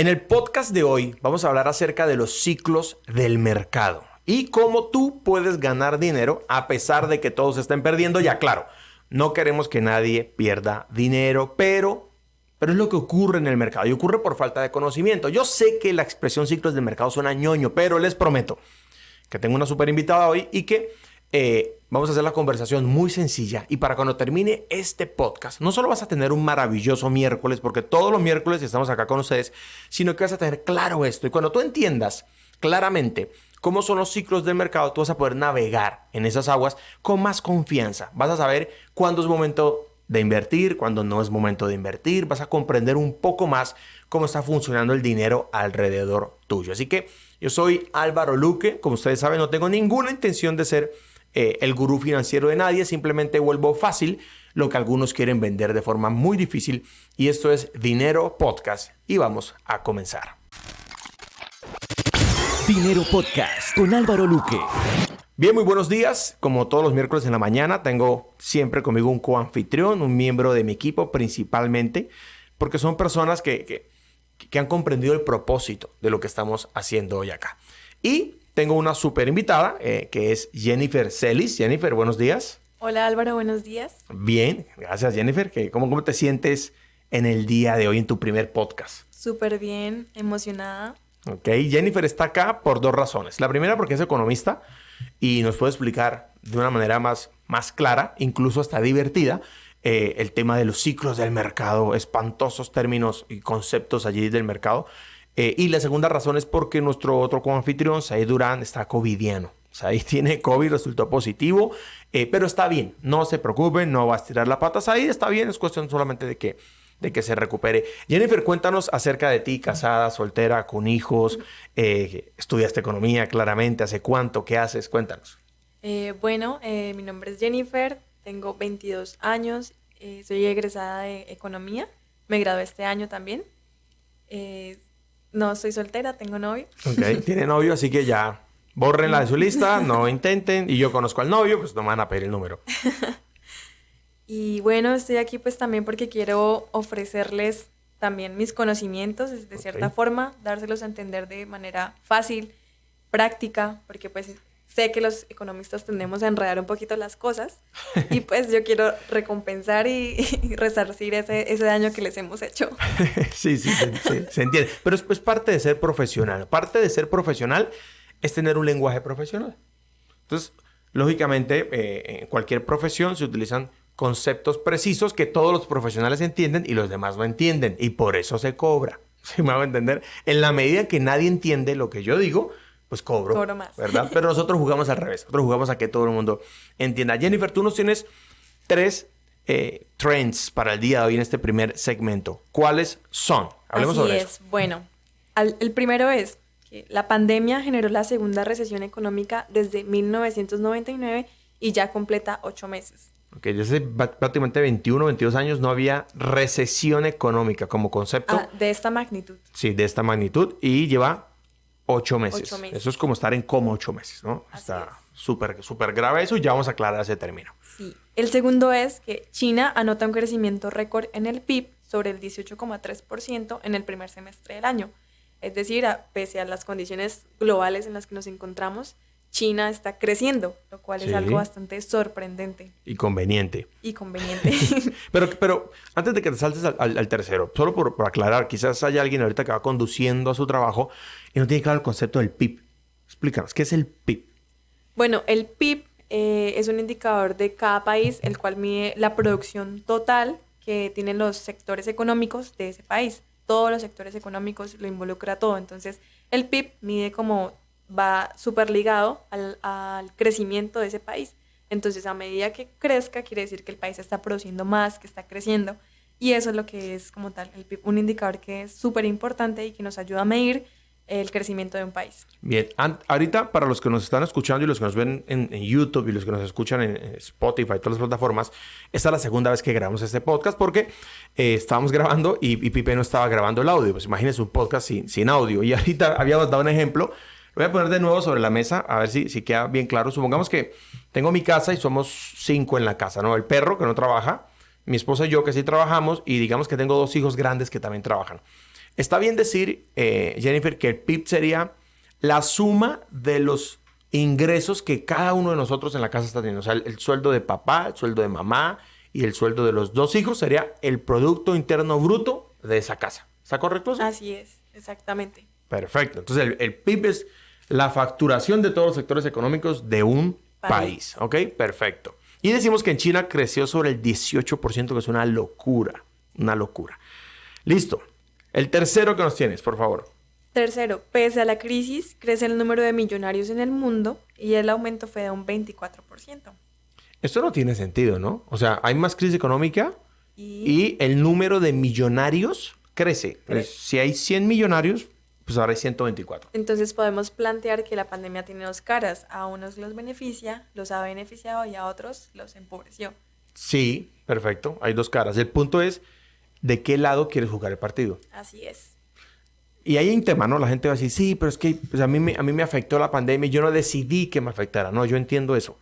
En el podcast de hoy vamos a hablar acerca de los ciclos del mercado y cómo tú puedes ganar dinero a pesar de que todos estén perdiendo. Ya claro, no queremos que nadie pierda dinero, pero es lo que ocurre en el mercado y ocurre por falta de conocimiento. Yo sé que la expresión ciclos del mercado suena ñoño, pero les prometo que tengo una súper invitada hoy y que vamos a hacer la conversación muy sencilla. Y para cuando termine este podcast, no solo vas a tener un maravilloso miércoles, porque todos los miércoles estamos acá con ustedes, sino que vas a tener claro esto. Y cuando tú entiendas claramente cómo son los ciclos del mercado, tú vas a poder navegar en esas aguas con más confianza. Vas a saber cuándo es momento de invertir, cuándo no es momento de invertir. Vas a comprender un poco más cómo está funcionando el dinero alrededor tuyo. Así que yo soy Álvaro Luque. Como ustedes saben, no tengo ninguna intención de ser el gurú financiero de nadie. Simplemente vuelvo fácil lo que algunos quieren vender de forma muy difícil. Y esto es Dinero Podcast. Y vamos a comenzar. Dinero Podcast con Álvaro Luque. Bien, muy buenos días. Como todos los miércoles en la mañana, tengo siempre conmigo un coanfitrión, un miembro de mi equipo principalmente, porque son personas que han comprendido el propósito de lo que estamos haciendo hoy acá. Y tengo una súper invitada, que es Jennifer Celis. Jennifer, buenos días. Hola Álvaro, buenos días. Bien, gracias Jennifer. ¿Cómo te sientes en el día de hoy en tu primer podcast? Súper bien, emocionada. Ok, Jennifer está acá por dos razones. La primera porque es economista y nos puede explicar de una manera más clara, incluso hasta divertida, el tema de los ciclos del mercado, espantosos términos y conceptos allí del mercado. Y la segunda razón es porque nuestro otro coanfitrión, Said Durán, está covidiano. Said tiene COVID, resultó positivo, pero está bien. No se preocupen, no va a estirar la pata. Said está bien, es cuestión solamente de que se recupere. Jennifer, cuéntanos acerca de ti, casada, soltera, con hijos, estudiaste economía claramente. ¿Hace cuánto? ¿Qué haces? Cuéntanos. Mi nombre es Jennifer, tengo 22 años, soy egresada de economía, me gradué este año también. No soy soltera, tengo novio. Ok, tiene novio, así que ya bórrenla de su lista, no intenten. Y yo conozco al novio, pues no me van a pedir el número. Y bueno, estoy aquí pues también porque quiero ofrecerles también mis conocimientos, de cierta forma, dárselos a entender de manera fácil, práctica, porque pues sé que los economistas tendemos a enredar un poquito las cosas y pues yo quiero recompensar y resarcir ese daño que les hemos hecho. Sí, se entiende. Pero es parte de ser profesional. Parte de ser profesional es tener un lenguaje profesional. Entonces, lógicamente, en cualquier profesión se utilizan conceptos precisos que todos los profesionales entienden y los demás no entienden. Y por eso se cobra. ¿Sí me hago entender? En la medida que nadie entiende lo que yo digo, pues cobro más, ¿verdad? Pero nosotros jugamos al revés. Nosotros jugamos a que todo el mundo entienda. Jennifer, tú nos tienes 3 trends para el día de hoy en este primer segmento. ¿Cuáles son? Hablemos sobre eso. Bueno, el primero es que la pandemia generó la segunda recesión económica desde 1999 y ya completa 8 meses. Ok, desde prácticamente 21, 22 años no había recesión económica como concepto. De esta magnitud. Sí, de esta magnitud. Y lleva 8 meses. Eso es como estar en coma 8 meses, ¿no? Está súper grave eso y ya vamos a aclarar ese término. Sí. El segundo es que China anota un crecimiento récord en el PIB sobre el 18,3% en el primer semestre del año. Es decir, pese a las condiciones globales en las que nos encontramos, China está creciendo, lo cual es algo bastante sorprendente. Y conveniente. Pero antes de que te saltes al tercero, solo por aclarar, quizás haya alguien ahorita que va conduciendo a su trabajo y no tiene claro el concepto del PIB. Explícanos, ¿qué es el PIB? Bueno, el PIB es un indicador de cada país, el cual mide la producción total que tienen los sectores económicos de ese país. Todos los sectores económicos lo involucra todo. Entonces, el PIB mide como va súper ligado al crecimiento de ese país. Entonces, a medida que crezca, quiere decir que el país está produciendo más, que está creciendo. Y eso es lo que es como tal el PIB, un indicador que es súper importante y que nos ayuda a medir el crecimiento de un país. Bien, ahorita para los que nos están escuchando y los que nos ven en YouTube y los que nos escuchan en Spotify y todas las plataformas, esta es la segunda vez que grabamos este podcast porque estábamos grabando y Pipe no estaba grabando el audio. Pues imagínense un podcast sin audio. Y ahorita habíamos dado un ejemplo. Lo voy a poner de nuevo sobre la mesa a ver si queda bien claro. Supongamos que tengo mi casa y somos 5 en la casa, ¿no? El perro que no trabaja, mi esposa y yo que sí trabajamos y digamos que tengo 2 hijos grandes que también trabajan. Está bien decir, Jennifer, que el PIB sería la suma de los ingresos que cada uno de nosotros en la casa está teniendo. O sea, el sueldo de papá, el sueldo de mamá y el sueldo de los dos hijos sería el Producto Interno Bruto de esa casa. ¿Está correcto eso? Así es, exactamente. Perfecto. Entonces, el PIB es la facturación de todos los sectores económicos de un país. ¿Ok? Perfecto. Y decimos que en China creció sobre el 18%, que es una locura. Una locura. Listo. El tercero que nos tienes, por favor. Tercero, pese a la crisis, crece el número de millonarios en el mundo y el aumento fue de un 24%. Esto no tiene sentido, ¿no? O sea, hay más crisis económica y el número de millonarios crece. Si hay 100 millonarios, pues ahora hay 124. Entonces podemos plantear que la pandemia tiene dos caras. A unos los beneficia, los ha beneficiado y a otros los empobreció. Sí, perfecto. Hay dos caras. El punto es, ¿de qué lado quieres jugar el partido? Así es. Y hay un tema, ¿no? La gente va a decir, sí, pero es que pues, a mí me afectó la pandemia y yo no decidí que me afectara. No, yo entiendo eso.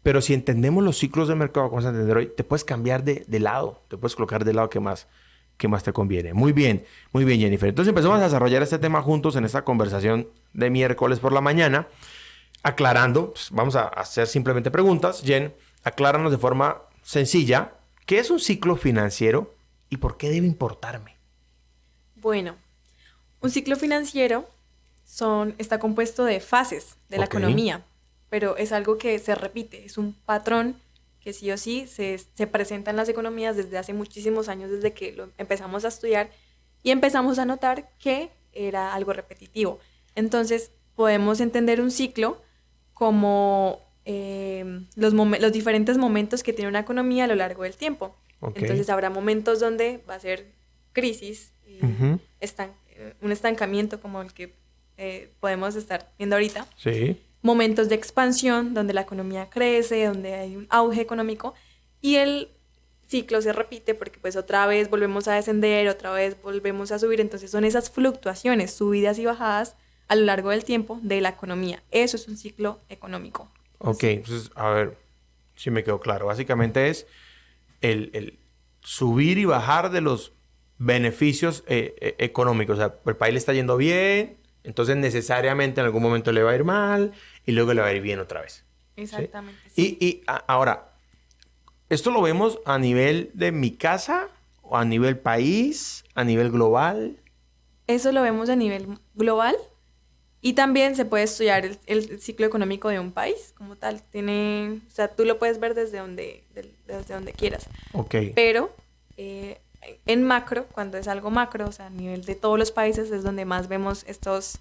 Pero si entendemos los ciclos del mercado, como vamos a entender hoy, te puedes cambiar de lado. Te puedes colocar del lado que más te conviene. Muy bien, Jennifer. Entonces empezamos a desarrollar este tema juntos en esta conversación de miércoles por la mañana. Aclarando, pues, vamos a hacer simplemente preguntas. Jen, acláranos de forma sencilla, ¿qué es un ciclo financiero y por qué debe importarme? Bueno, un ciclo financiero está compuesto de fases de la economía, pero es algo que se repite, es un patrón que sí o sí se presenta en las economías desde hace muchísimos años, desde que lo empezamos a estudiar y empezamos a notar que era algo repetitivo. Entonces, podemos entender un ciclo como los diferentes momentos que tiene una economía a lo largo del tiempo. Entonces, habrá momentos donde va a ser crisis y un estancamiento como el que podemos estar viendo ahorita. Sí. Momentos de expansión donde la economía crece, donde hay un auge económico y el ciclo se repite porque pues otra vez volvemos a descender, otra vez volvemos a subir. Entonces son esas fluctuaciones, subidas y bajadas a lo largo del tiempo de la economía. Eso es un ciclo económico. Ok, entonces a ver si me quedó claro. Básicamente es el subir y bajar de los beneficios económicos. O sea, el país le está yendo bien, entonces necesariamente en algún momento le va a ir mal y luego le va a ir bien otra vez. Exactamente. ¿Sí? Sí. Ahora, ¿esto lo vemos a nivel de mi casa o a nivel país, a nivel global? Eso lo vemos a nivel global y también se puede estudiar el ciclo económico de un país como tal. O sea, tú lo puedes ver desde donde quieras. Ok. Pero en macro, cuando es algo macro, o sea, a nivel de todos los países es donde más vemos estos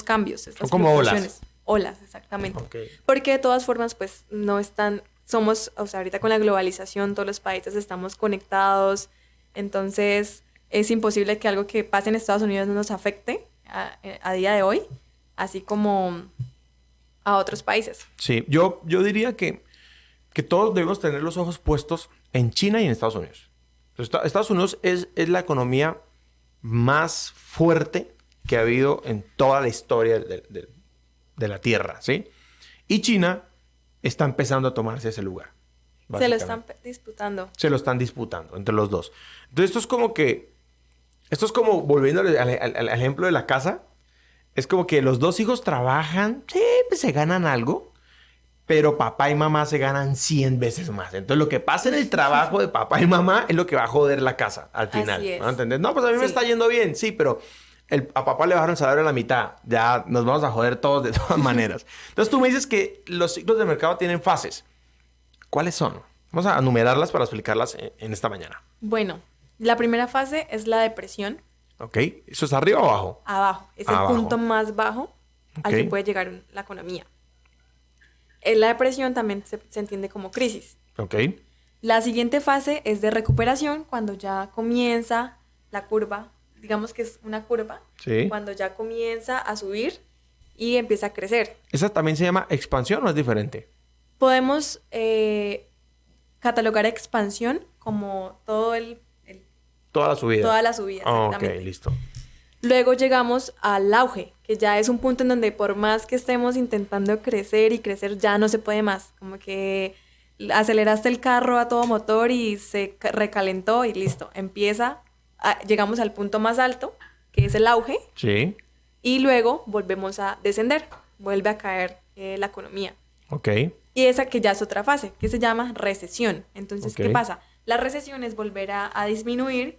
cambios, estas Son como fluctuaciones. Olas, exactamente. Okay. Porque de todas formas, pues, o sea, ahorita con la globalización, todos los países estamos conectados, entonces es imposible que algo que pase en Estados Unidos no nos afecte a día de hoy, así como a otros países. Sí, yo diría que todos debemos tener los ojos puestos en China y en Estados Unidos. Estados Unidos es la economía más fuerte que ha habido en toda la historia de la Tierra, ¿sí? Y China está empezando a tomarse ese lugar. Se lo están disputando. Se lo están disputando entre los dos. Entonces, esto es como, volviendo al ejemplo de la casa, es como que los dos hijos trabajan, sí, pues se ganan algo, pero papá y mamá se ganan 100 veces más. Entonces, lo que pasa en el trabajo de papá y mamá es lo que va a joder la casa al final. Así es. ¿No entendés? No, pues a mí me está yendo bien, sí, pero a papá le bajaron el salario a la mitad. Ya nos vamos a joder todos de todas maneras. Entonces, tú me dices que los ciclos del mercado tienen fases. ¿Cuáles son? Vamos a enumerarlas para explicarlas en esta mañana. Bueno, la primera fase es la depresión. ¿Ok? ¿Eso es arriba o abajo? Abajo. Es Abajo. el punto más bajo al que puede llegar la economía. La depresión también se entiende como crisis. ¿Ok? La siguiente fase es de recuperación, cuando ya comienza la curva, digamos que es una curva, Sí. cuando ya comienza a subir y empieza a crecer. ¿Esa también se llama expansión o es diferente? Podemos catalogar expansión como toda Toda la subida. la subida, Ok, exactamente. listo. Luego llegamos al auge, que ya es un punto en donde por más que estemos intentando crecer y crecer, ya no se puede más. Como que aceleraste el carro a todo motor y se recalentó y listo. Empieza llegamos al punto más alto, que es el auge, Sí. y luego volvemos a descender, vuelve a caer la economía. Ok. Y esa que ya es otra fase, que se llama recesión. Entonces, Ok. ¿qué pasa? La recesión es volver a disminuir,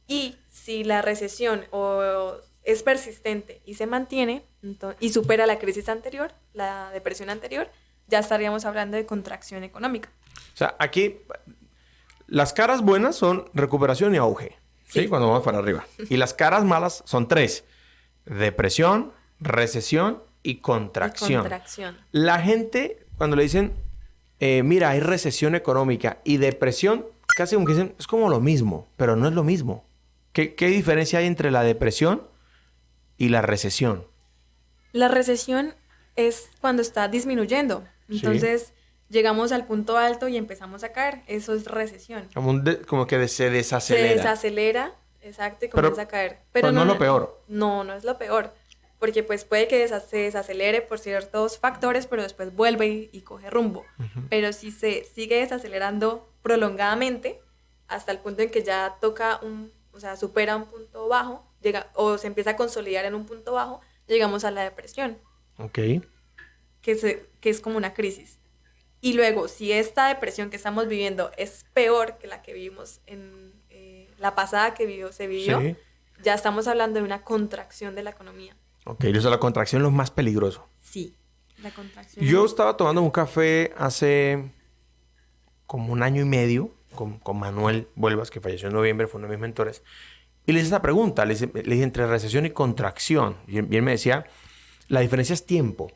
y si la recesión es persistente y se mantiene y supera la crisis anterior, la depresión anterior, ya estaríamos hablando de contracción económica. O sea, aquí las caras buenas son recuperación y auge. ¿Sí? Sí. Cuando vamos para arriba. Y las caras malas son 3. Depresión, recesión y contracción. Y contracción. La gente, cuando le dicen, mira, hay recesión económica y depresión, casi como que dicen, es como lo mismo, pero no es lo mismo. ¿Qué diferencia hay entre la depresión y la recesión? La recesión es cuando está disminuyendo. Sí. Entonces, llegamos al punto alto y empezamos a caer. Eso es recesión. Como que se Se desacelera. desacelera, exacto, y Pero- comienza a caer. pero no es lo peor. No, no es lo peor. Porque pues puede que se desacelere por ciertos factores, pero después vuelve y coge rumbo. Pero si se sigue desacelerando prolongadamente, hasta el punto en que ya o sea, supera un punto bajo, o se empieza a consolidar en un punto bajo, llegamos a la depresión, Ok. que es como una crisis. Y luego, si esta depresión que estamos viviendo es peor que la que vivimos en la pasada que se vivió, Sí. ya estamos hablando de una contracción de la economía. Ok, eso la contracción es lo más peligroso. Sí, la contracción. Yo estaba tomando un café hace como 1 año y medio con Manuel Vuelvas, que falleció en noviembre, fue uno de mis mentores. Y le hice esta pregunta, le dije entre recesión y contracción. Y él me decía, la diferencia es tiempo.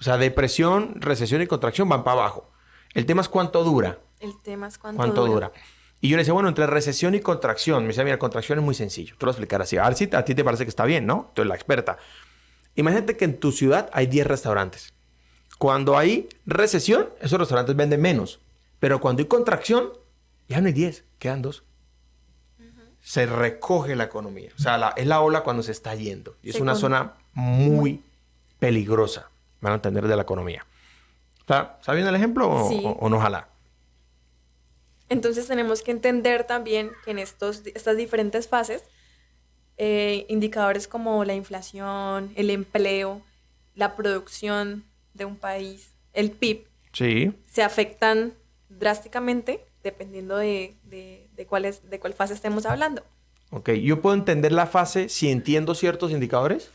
O sea, depresión, recesión y contracción van para abajo. El tema es cuánto dura. El tema es ¿Cuánto dura? Y yo le decía, bueno, entre recesión y contracción. Me decía, mira, contracción es muy sencillo. Tú lo explicarás así. A ver si a ti te parece que está bien, ¿no? Tú eres la experta. Imagínate que en tu ciudad hay 10 restaurantes. Cuando hay recesión, esos restaurantes venden menos. Pero cuando hay contracción, ya no hay 10, quedan 2. Se recoge la economía. O sea, es la ola cuando se está yendo. Y es una zona muy peligrosa, van a entender, de la economía. ¿Está bien el ejemplo Sí. o no jala? Entonces tenemos que entender también que en estas diferentes fases, indicadores como la inflación, el empleo, la producción de un país, el PIB, Sí. se afectan drásticamente dependiendo de cuál fase estemos hablando. Ok. Yo puedo entender la fase si entiendo ciertos indicadores.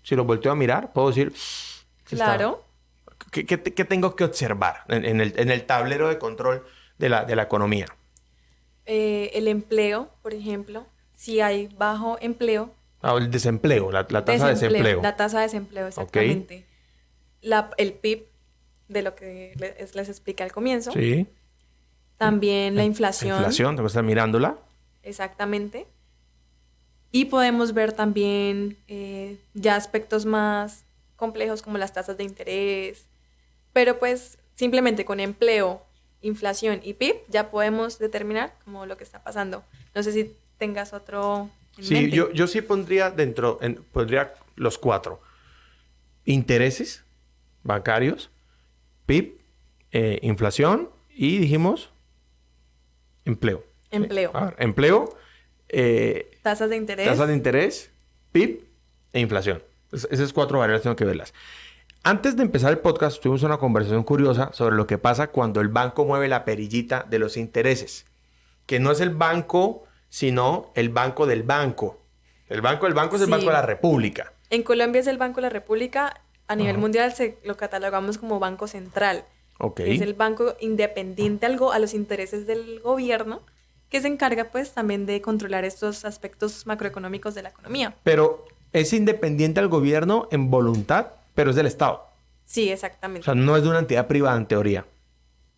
Si los volteo a mirar, puedo decir... Claro. ¿Qué tengo que observar en el tablero de control de la economía? El empleo, por ejemplo, si hay bajo empleo, El desempleo, la tasa de desempleo. la tasa de desempleo, exactamente. El PIB, de lo que les expliqué al comienzo. Sí. También la inflación. La inflación, tengo que estar mirándola. Exactamente. Y podemos ver también ya aspectos más complejos como las tasas de interés. Pero pues simplemente con empleo, inflación y PIB ya podemos determinar como lo que está pasando. No sé si tengas otro en Sí, mente. yo sí pondría pondría los 4. Intereses bancarios, PIB, inflación y dijimos empleo. Empleo. A ver, empleo, Tasas de interés. tasa de interés, PIB e inflación. Esas 4 variables tengo que verlas. Antes de empezar el podcast, tuvimos una conversación curiosa sobre lo que pasa cuando el banco mueve la perillita de los intereses. Que no es el banco, sino el banco del banco. El banco del banco es el Sí. Banco de la República. En Colombia es el Banco de la República. A nivel Ajá. mundial lo catalogamos como Banco Central. Ok. Es el banco independiente a los intereses del gobierno, que se encarga pues también de controlar estos aspectos macroeconómicos de la economía. Pero es independiente al gobierno en voluntad, pero es del Estado. Sí, O exactamente. sea, no es de una entidad privada en teoría.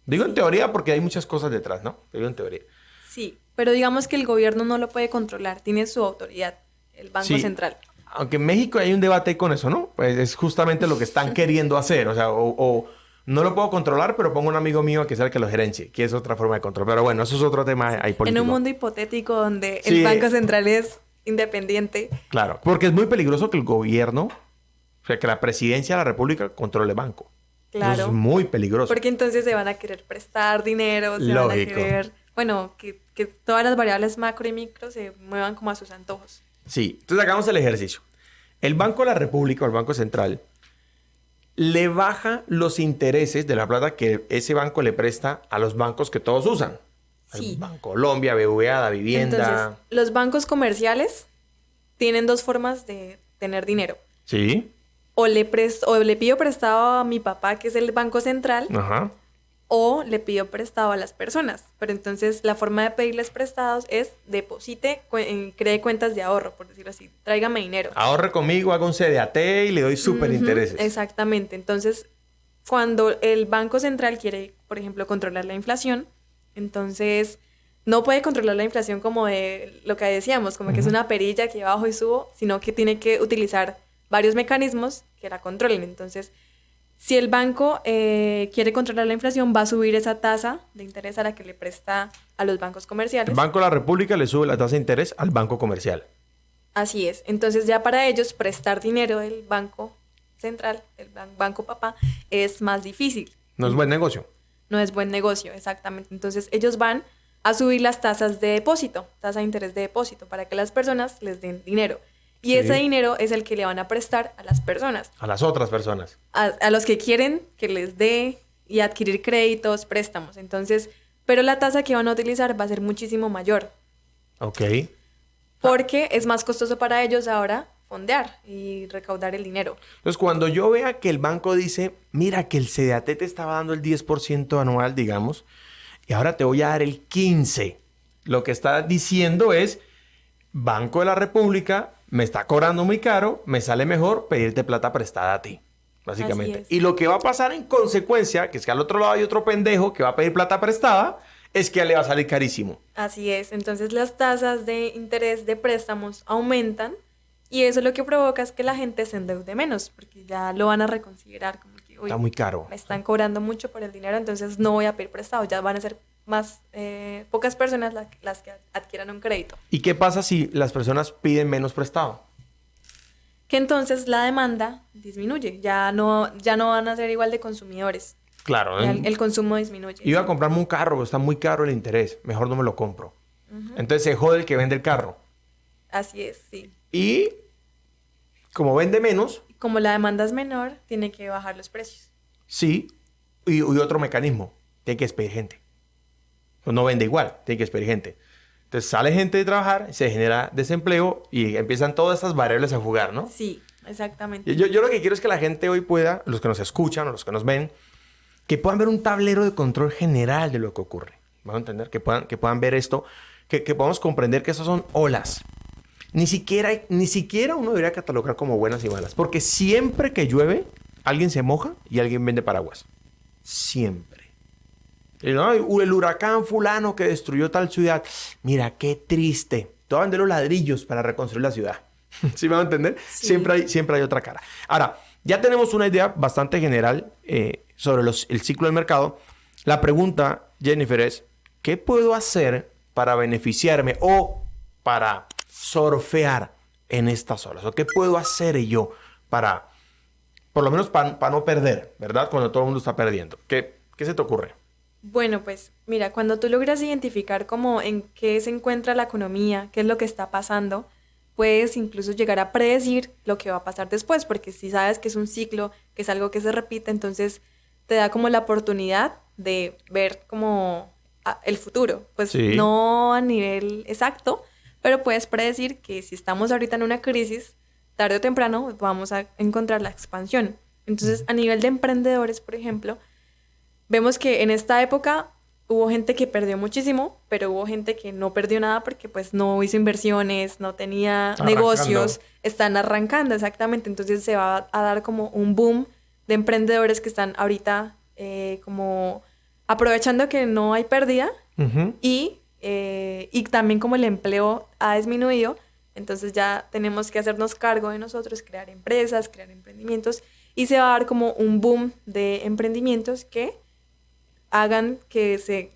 Digo en teoría porque hay muchas cosas detrás, ¿no? Digo en teoría. Sí, pero digamos que el gobierno no lo puede controlar, tiene su autoridad, el Banco Sí. Central. Aunque en México hay un debate con eso, ¿no? Pues es justamente lo que están queriendo hacer. O sea, o no lo puedo controlar, pero pongo un amigo mío que sea el que lo gerencie, que es otra forma de control. Pero bueno, eso es otro tema ahí político. En un mundo hipotético donde Sí. el Banco Central es independiente. Claro, porque es muy peligroso que el gobierno, o sea, que la presidencia de la República controle banco. Claro. Eso es muy peligroso. Porque entonces se van a querer prestar dinero, se van a Lógico. querer bueno, que todas las variables macro y micro se muevan como a sus antojos. Sí, entonces hagamos el ejercicio. El Banco de la República o el Banco Central le baja los intereses de la plata que ese banco le presta a los bancos que todos usan. Sí. El Banco Colombia, BBVA, Da Vivienda. Entonces, los bancos comerciales tienen dos formas de tener dinero. Sí. O le pido prestado a mi papá, que es el Banco Central, Ajá. o le pido prestado a las personas. Pero entonces la forma de pedirles prestados es deposite, cree cuentas de ahorro, por decirlo así. Tráigame dinero. Ahorre conmigo, haga un CDAT y le doy súper intereses. Exactamente. Entonces, cuando el Banco Central quiere, por ejemplo, controlar la inflación, entonces no puede controlar la inflación como de lo que decíamos, como que es una perilla que bajo y subo, sino que tiene que utilizar varios mecanismos que la controlen. Entonces, si el banco quiere controlar la inflación, va a subir esa tasa de interés a la que le presta a los bancos comerciales. El Banco de la República le sube la tasa de interés al banco comercial. Así es. Entonces, ya para ellos, prestar dinero del Banco Central, el Banco Papá, es más difícil. No es buen negocio. No es buen negocio, exactamente. Entonces, ellos van a subir las tasas de depósito, tasa de interés de depósito, para que las personas les den dinero. Y Sí. ese dinero es el que le van a prestar a las personas. A las otras personas. A los que quieren que les dé y adquirir créditos, préstamos. Entonces, pero la tasa que van a utilizar va a ser muchísimo mayor, Ok. porque es más costoso para ellos ahora fondear y recaudar el dinero. Entonces, cuando yo vea que el banco dice, mira que el CDAT te estaba dando el 10% anual, digamos, y ahora te voy a dar el 15%, lo que está diciendo es, Banco de la República me está cobrando muy caro, me sale mejor pedirte plata prestada a ti, básicamente. Así es. Y lo que va a pasar en consecuencia, que es que al otro lado hay otro pendejo que va a pedir plata prestada, es que le va a salir carísimo. Así es. Entonces, las tasas de interés de préstamos aumentan y eso lo que provoca es que la gente se endeude menos, porque ya lo van a reconsiderar como que, uy, Está muy caro. me están cobrando mucho por el dinero, entonces no voy a pedir prestado. Ya van a ser más pocas personas las que adquieran un crédito. ¿Y qué pasa si las personas piden menos prestado? Que entonces la demanda disminuye. Ya no van a ser igual de consumidores. Claro. Ya el consumo disminuye. Iba a comprarme un carro, pero está muy caro el interés. Mejor no me lo compro. Entonces se jode el que vende el carro. Así es, sí. Y como vende menos, Como la demanda es menor, tiene que bajar los precios. sí. Y otro mecanismo. Tiene que despedir gente. No vende igual. Tiene que despedir gente. Entonces sale gente de trabajar, se genera desempleo y empiezan todas estas variables a jugar, ¿no? Sí, exactamente. Yo lo que quiero es que la gente hoy pueda, los que nos escuchan o los que nos ven, que puedan ver un tablero de control general de lo que ocurre. ¿Van a entender? Que puedan ver esto, que podamos comprender que esas son olas. Ni siquiera uno debería catalogar como buenas y malas. Porque siempre que llueve, alguien se moja y alguien vende paraguas. Siempre. Y no, el huracán fulano que destruyó tal ciudad. Mira, qué triste. Te voy a vender los ladrillos para reconstruir la ciudad. ¿Sí me van a entender? Sí. Siempre hay otra cara. Ahora, ya tenemos una idea bastante general sobre el ciclo del mercado. La pregunta, Jennifer, es ¿qué puedo hacer para beneficiarme o para surfear en estas olas? ¿O qué puedo hacer yo para, por lo menos para no perder, ¿verdad? Cuando todo el mundo está perdiendo. ¿Qué se te ocurre? Bueno, pues mira, cuando tú logras identificar como en qué se encuentra la economía, qué es lo que está pasando, puedes incluso llegar a predecir lo que va a pasar después, porque si sabes que es un ciclo, que es algo que se repite, entonces te da como la oportunidad de ver como el futuro. Pues Sí. no a nivel exacto, pero puedes predecir que si estamos ahorita en una crisis, tarde o temprano vamos a encontrar la expansión. Entonces, a nivel de emprendedores, por ejemplo, vemos que en esta época hubo gente que perdió muchísimo, pero hubo gente que no perdió nada porque pues no hizo inversiones, no tenía Arrancando. negocios, están arrancando exactamente. Entonces se va a dar como un boom de emprendedores que están ahorita como aprovechando que no hay pérdida Ujú. y también como el empleo ha disminuido, entonces ya tenemos que hacernos cargo de nosotros, crear empresas, crear emprendimientos y se va a dar como un boom de emprendimientos que hagan que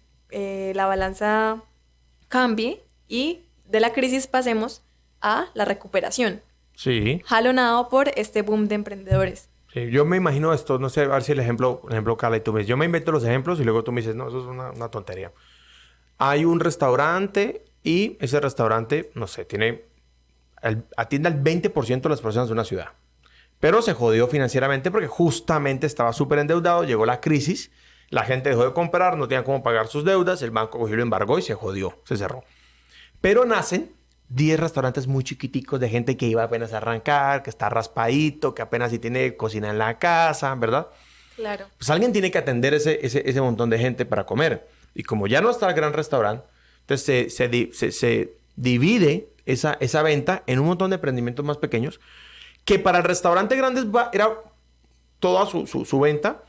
la balanza cambie y de la crisis pasemos a la recuperación, Sí. jalonado por este boom de emprendedores. Sí, yo me imagino esto, no sé, a ver si el ejemplo Carla, y tú me dices, yo me invento los ejemplos y luego tú me dices, no, eso es una tontería. hay un restaurante y ese restaurante, no sé, atiende al 20% de las personas de una ciudad. Pero se jodió financieramente porque justamente estaba súper endeudado, llegó la crisis, la gente dejó de comprar, no tenía cómo pagar sus deudas, el banco cogió y lo embargó y se jodió, se cerró. Pero nacen 10 restaurantes muy chiquiticos de gente que iba apenas a arrancar, que está raspadito, que apenas si tiene cocina en la casa, ¿verdad? Claro. Pues alguien tiene que atender ese montón de gente para comer. Y como ya no está el gran restaurante, entonces se divide esa venta en un montón de emprendimientos más pequeños, que para el restaurante grande era toda su venta.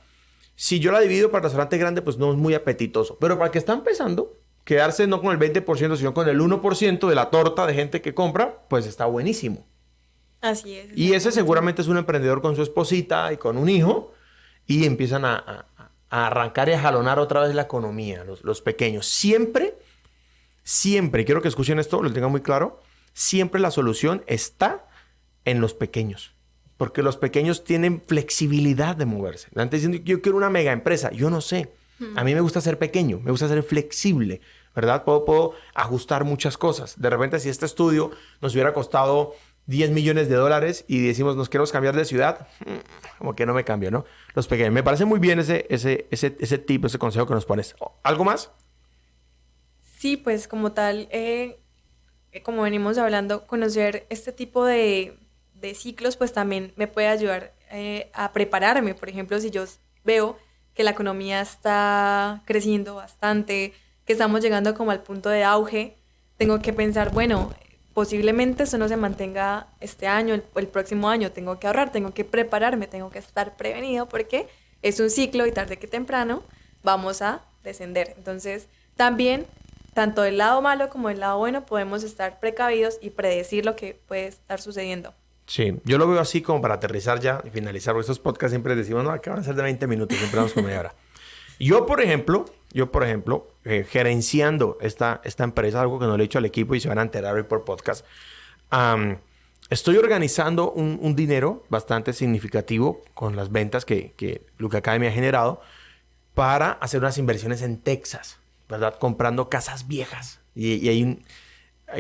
Si yo la divido para el restaurante grande, pues no es muy apetitoso. Pero para el que está empezando, quedarse no con el 20%, sino con el 1% de la torta de gente que compra, pues está buenísimo. Así es. Y ese seguramente es un emprendedor con su esposita y con un hijo, y empiezan a arrancar y a jalonar otra vez la economía, los pequeños. Siempre, quiero que escuchen esto, lo tengan muy claro, siempre la solución está en los pequeños. Porque los pequeños tienen flexibilidad de moverse. Antes diciendo, yo quiero una mega empresa. Yo no sé. A mí me gusta ser pequeño, me gusta ser flexible, ¿verdad? Puedo ajustar muchas cosas. De repente, si este estudio nos hubiera costado $10 millones y decimos, nos queremos cambiar de ciudad, como que no me cambio, ¿no? Los pequeños. Me parece muy bien ese tip, ese consejo que nos pones. ¿Algo más? Sí, pues como tal, como venimos hablando, conocer este tipo de ciclos, pues también me puede ayudar a prepararme. Por ejemplo, si yo veo que la economía está creciendo bastante, que estamos llegando como al punto de auge, tengo que pensar, bueno, posiblemente eso no se mantenga este año, el próximo año, tengo que ahorrar, tengo que prepararme, tengo que estar prevenido porque es un ciclo y tarde que temprano vamos a descender. Entonces, también, tanto del lado malo como del lado bueno, podemos estar precavidos y predecir lo que puede estar sucediendo. Sí, yo lo veo así como para aterrizar ya y finalizar, porque estos podcasts siempre decimos, no, que van a ser de 20 minutos, siempre vamos con media hora. Yo, por ejemplo, gerenciando esta empresa, algo que no le he dicho al equipo y se van a enterar hoy por podcast, estoy organizando un dinero bastante significativo con las ventas que Luca Academy ha generado para hacer unas inversiones en Texas, ¿verdad? Comprando casas viejas. Y hay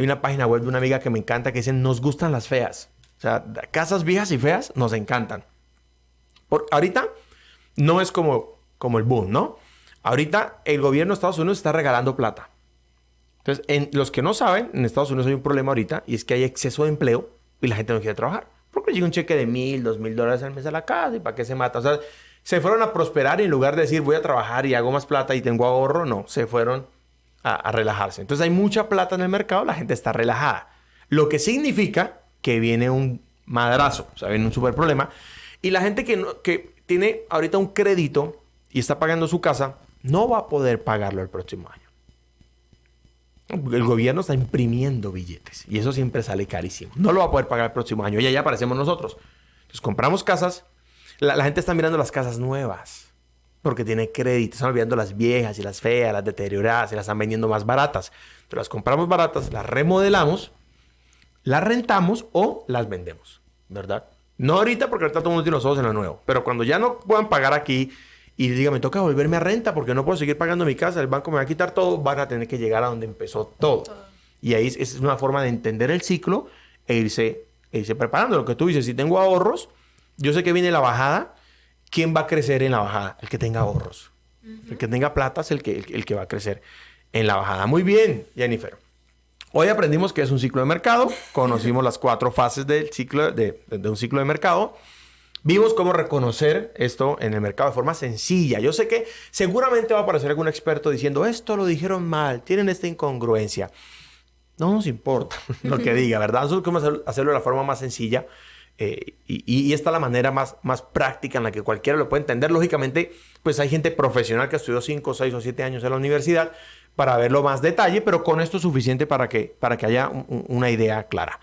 una página web de una amiga que me encanta que dicen, nos gustan las feas. O sea, casas viejas y feas nos encantan. Ahorita no es como el boom, ¿no? Ahorita el gobierno de Estados Unidos está regalando plata. Entonces, los que no saben, en Estados Unidos hay un problema ahorita y es que hay exceso de empleo y la gente no quiere trabajar. Porque llega un cheque de $1,000, $2,000 al mes a la casa y ¿para qué se mata? O sea, se fueron a prosperar y en lugar de decir voy a trabajar y hago más plata y tengo ahorro, no, se fueron a relajarse. Entonces hay mucha plata en el mercado, la gente está relajada. Lo que significa que viene un madrazo, o sea, viene un súper problema. Y la gente que tiene ahorita un crédito y está pagando su casa, no va a poder pagarlo el próximo año. El gobierno está imprimiendo billetes y eso siempre sale carísimo. No lo va a poder pagar el próximo año. Y allá aparecemos nosotros. Entonces compramos casas. La gente está mirando las casas nuevas porque tiene crédito. Están olvidando las viejas y las feas, las deterioradas y las están vendiendo más baratas. Entonces las compramos baratas, las remodelamos, las rentamos o las vendemos, ¿verdad? No ahorita porque ahorita todo el mundo tiene los ojos en lo nuevo. Pero cuando ya no puedan pagar aquí y digan, me toca volverme a renta porque no puedo seguir pagando mi casa, el banco me va a quitar todo, van a tener que llegar a donde empezó todo. Y ahí es una forma de entender el ciclo e irse preparando. Lo que tú dices, si tengo ahorros, yo sé que viene la bajada. ¿Quién va a crecer en la bajada? El que tenga ahorros. El que tenga plata es el que va a crecer en la bajada. Muy bien, Jennifer. Hoy aprendimos que es un ciclo de mercado. Conocimos las 4 fases del ciclo de un ciclo de mercado. Vimos cómo reconocer esto en el mercado de forma sencilla. Yo sé que seguramente va a aparecer algún experto diciendo esto lo dijeron mal, tienen esta incongruencia. No nos importa lo que diga, ¿verdad? Nosotros queremos hacerlo de la forma más sencilla y esta es la manera más práctica en la que cualquiera lo puede entender. Lógicamente, pues hay gente profesional que estudió 5, 6 o 7 años en la universidad para verlo más detalle, pero con esto es suficiente para que haya una idea clara.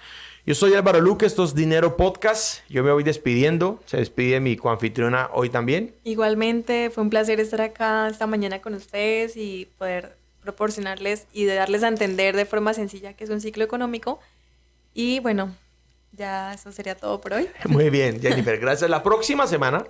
Yo soy Álvaro Luque, esto es Dinero Podcast. Yo me voy despidiendo. Se despide mi coanfitriona hoy también. Igualmente, fue un placer estar acá esta mañana con ustedes y poder proporcionarles y de darles a entender de forma sencilla que es un ciclo económico. Y bueno, ya eso sería todo por hoy. Muy bien, Jennifer. Gracias. La próxima semana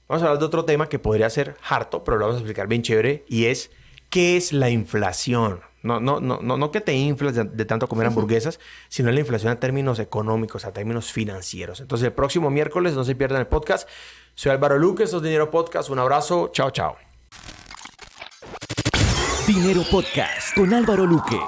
vamos a hablar de otro tema que podría ser harto, pero lo vamos a explicar bien chévere. Y es ¿qué es la inflación? No que te infles de tanto comer hamburguesas, sino la inflación a términos económicos, a términos financieros. Entonces, el próximo miércoles no se pierdan el podcast. Soy Álvaro Luque, esto es Dinero Podcast. Un abrazo. Chao, chao. Dinero Podcast con Álvaro Luque.